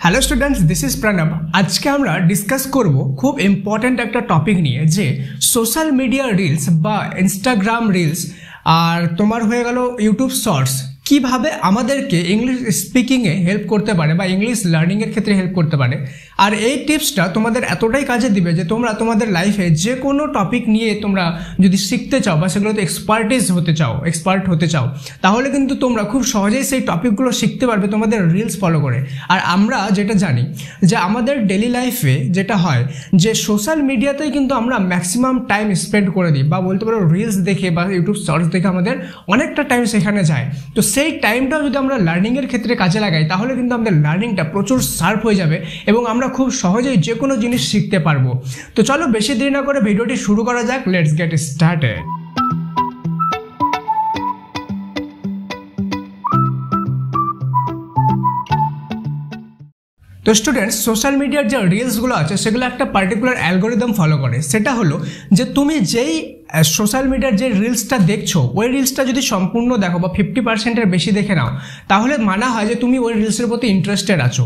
Hello students, this is Pranab. আজকে আমরা discuss করব খুব ইম্পর্ট্যান্ট একটা টপিক নিয়ে, যে সোশ্যাল মিডিয়া রিলস বা ইনস্টাগ্রাম রিলস আর তোমার হয়ে গেল ইউটিউব শর্টস কিভাবে আমাদেরকে ইংলিশ স্পিকিংয়ে হেল্প করতে পারে বা ইংলিশ লার্নিংয়ের ক্ষেত্রে হেল্প করতে পারে। আর এই টিপসটা তোমাদের এতটাই কাজে দিবে যে তোমরা তোমাদের লাইফে যে কোনো টপিক নিয়ে তোমরা যদি শিখতে চাও বা সেগুলোতে এক্সপার্ট হতে চাও, তাহলে কিন্তু তোমরা খুব সহজেই সেই টপিকগুলো শিখতে পারবে তোমাদের রিলস ফলো করে। আর আমরা যেটা জানি যে আমাদের ডেলি লাইফে যেটা হয় যে সোশ্যাল মিডিয়াতেই কিন্তু আমরা ম্যাক্সিমাম টাইম স্পেন্ড করে দিই, বা বলতে পারো রিলস দেখে বা ইউটিউব শর্টস দেখে আমাদের অনেকটা টাইম সেখানে যায়। তো সেই টাইমটাও যদি আমরা লার্নিংয়ের ক্ষেত্রে কাজে লাগাই, তাহলে কিন্তু আমাদের লার্নিংটা প্রচুর শার্প হয়ে যাবে এবং আমরা খুব সহজেই যে কোনো জিনিস শিখতে পারবো। তো চলো বেশি দেরি না করে ভিডিওটি শুরু করা যাক। Let's get started. তো স্টুডেন্টস, সোশ্যাল মিডিয়ার যে রিলসগুলো আছে সেগুলো একটা পার্টিকুলার অ্যালগোরিদম ফলো করে। সেটা হলো যে তুমি যেই সোশ্যাল মিডিয়ার যে রিলসটা দেখছো, ওই রিলসটা যদি সম্পূর্ণ দেখো বা 50%-এর বেশি দেখে নাও, তাহলে মানা হয় যে তুমি ওই রিলসের প্রতি ইন্টারেস্টেড আছো।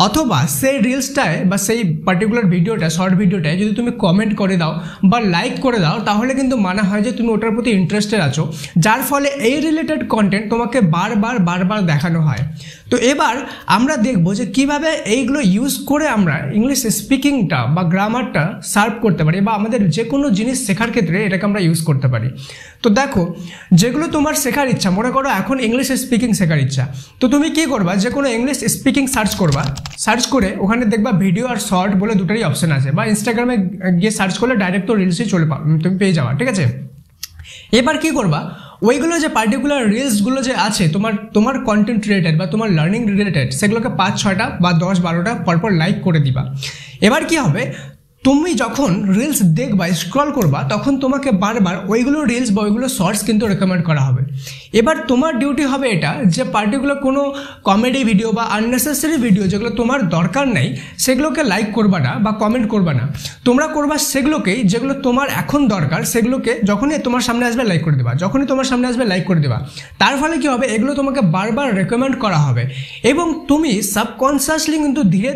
অথবা সেই রিলসটায় বা সেই পার্টিকুলার ভিডিওটা, শর্ট ভিডিওটায় যদি তুমি কমেন্ট করে দাও বা লাইক করে দাও, তাহলে কিন্তু মানা হয় যে তুমি ওটার প্রতি ইন্টারেস্টেড আছো, যার ফলে এই রিলেটেড কন্টেন্ট তোমাকে বারবার দেখানো হয়। তো এবার আমরা দেখবো যে কিভাবে এইগুলো ইউজ করে আমরা ইংলিশ স্পিকিংটা বা গ্রামারটা সার্ভ করতে পারি, বা আমাদের যে কোনো জিনিস শেখার ক্ষেত্রে এটাকে আমরা ইউজ করতে পারি। তো দেখো, যেগুলো তোমার শেখার ইচ্ছা, মনে করো এখন ইংলিশ স্পিকিং শেখার ইচ্ছা, তো তুমি কি করবা, যে কোনো ইংলিশ স্পিকিং সার্চ করবা। সার্চ করে ওখানে দেখবা ভিডিও আর শর্ট বলে দুটোরই অপশন আছে, বা ইনস্টাগ্রামে গিয়ে সার্চ করলে ডাইরেক্ট তো রিলসই তুমি পেয়ে যাওয়া, ঠিক আছে। এবার কি করবা, ওইগুলো যে পার্টিকুলার রিলসগুলো যে আছে তোমার কন্টেন্ট রিলেটেড বা তোমার লার্নিং রিলেটেড, সেগুলোকে 5-6টা বা 10-12টা পরপর লাইক করে দিবা। এবার কি হবে, তুমি যখন রিলস দেখবা, স্ক্রল করবা, তখন তোমাকে বারবার ওইগুলো রিলস বা ওইগুলো শর্টস কিন্তু রেকমেন্ড করা হবে। এবার তোমার ডিউটি হবে এটা, যে পার্টিকুলার কোনো কমেডি ভিডিও বা আননেসেসারি ভিডিও যেগুলো তোমার দরকার নেই, সেগুলোকে লাইক করবা না বা কমেন্ট করবা না। তোমরা করবা সেগুলোকেই যেগুলো তোমার এখন দরকার, সেগুলোকে যখনই তোমার সামনে আসবে লাইক করে দেবা, যখনই তোমার সামনে আসবে লাইক করে দেবা। তার ফলে কি হবে, এগুলো তোমাকে বারবার রেকমেন্ড করা হবে এবং তুমি সাবকনসিয়াসলি কিন্তু ধীরে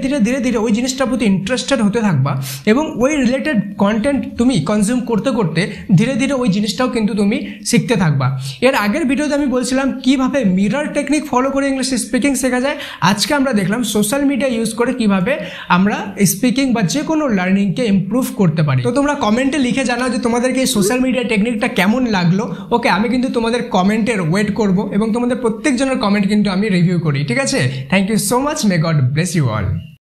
ধীরে ওই জিনিসটার প্রতি ইন্টারেস্টেড হতে থাকবা এবং ওই রিলেটেড কন্টেন্ট তুমি কনজিউম করতে ধীরে ধীরে ওই জিনিসটাও কিন্তু তুমি শিখতে থাকবা। এর আগের ভিডিওতে আমি বলছিলাম কিভাবে মিরর টেকনিক ফলো করে ইংলিশ স্পিকিং শেখা যায়। আজকে আমরা দেখলাম সোশ্যাল মিডিয়া ইউজ করে কিভাবে আমরা স্পিকিং বা যে কোনো লার্নিংকে ইমপ্রুভ করতে পারি। তো তোমরা কমেন্টে লিখে জানাও যে তোমাদেরকে এই সোশ্যাল মিডিয়া টেকনিকটা কেমন লাগলো। ওকে, আমি কিন্তু তোমাদের কমেন্টের ওয়েট করব এবং তোমাদের প্রত্যেকজনের কমেন্ট কিন্তু আমি রিভিউ করি, ঠিক আছে। Thank you so much, may God bless you all.